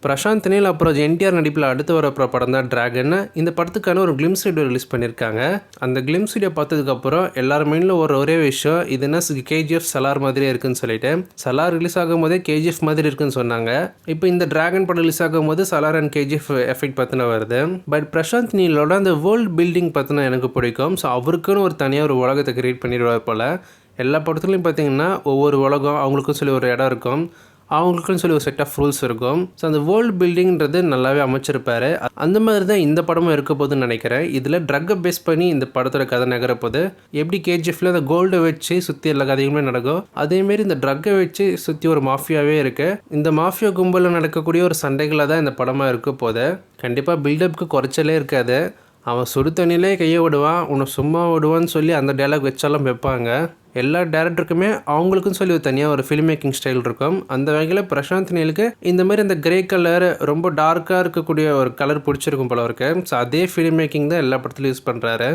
Prashanth Neil அப்புறம் என்டிஆர் நடிப்பில் அடுத்து வர படம் தான் டிராகன். இந்த படத்துக்கான ஒரு கிளிம்ஸ் வீடியோ ரிலீஸ் பண்ணியிருக்காங்க. அந்த கிளிம்ஸ் வீடியோ பார்த்ததுக்கப்புறம் எல்லார் மைண்டில் ஒரே விஷயம், இது என்ன கேஜிஎஃப் சலார் மாதிரியே இருக்குன்னு சொல்லிட்டு. சலார் ரிலீஸ் ஆகும் போதே கேஜிஎஃப் மாதிரி இருக்குன்னு சொன்னாங்க. இப்போ இந்த டிராகன் படம் ரிலீஸ் ஆகும் போது சலார் அண்ட் கேஜிஎஃப் எஃபெக்ட் பற்றின வருது. பட் பிரசாந்த் நீலோட அந்த வேர்ல்டு பில்டிங் பற்றின எனக்கு பிடிக்கும். ஸோ அவருக்குன்னு ஒரு தனியாக ஒரு உலகத்தை கிரியேட் பண்ணிடுவார் போல். எல்லா படத்துலையும் பார்த்தீங்கன்னா ஒவ்வொரு உலகம் அவங்களுக்கும் சொல்லி ஒரு இடம் இருக்கும், அவங்களுக்குன்னு சொல்லி ஒரு செட் ஆஃப் ரூல்ஸ் இருக்கும். ஸோ அந்த வேர்ல்டு பில்டிங்கிறது நல்லாவே அமைச்சிருப்பாரு. அந்த மாதிரி தான் இந்த படமும் இருக்க போதுன்னு நினைக்கிறேன். இதில் ட்ரக்கை பேஸ் பண்ணி இந்த படத்தோட கதை நகரப்போது. எப்படி கேஜிஎஃப்ல அந்த கோல்டை வச்சு சுற்றி எல்லா கதையுமே நடக்கும், அதேமாரி இந்த ட்ரக்கை வச்சு சுற்றி ஒரு மாஃபியாவே இருக்குது. இந்த மாஃபியா கும்பலில் நடக்கக்கூடிய ஒரு சண்டைகளாக தான் இந்த படமாக இருக்க போது. கண்டிப்பாக பில்டப்புக்கு குறைச்சலே இருக்காது. அவன் சுடு தண்ணியிலே கையை விடுவான், உன்னை சும்மா விடுவான்னு சொல்லி அந்த டைலாக் வச்சாலும் வைப்பாங்க. எல்லா டேரக்டருக்குமே அவங்களுக்குன்னு சொல்லி தனியாக ஒரு ஃபில்ம் மேக்கிங் ஸ்டைல் இருக்கும். அந்த வகையில் பிரசாந்த் நீலுக்கு இந்த மாதிரி அந்த கிரே கலர் ரொம்ப டார்க்காக இருக்கக்கூடிய ஒரு கலர் பிடிச்சிருக்கும் போல இருக்கு. ஸோ அதே ஃபில்ம் மேக்கிங் தான் எல்லா படத்துலையும் யூஸ் பண்ணுறாரு.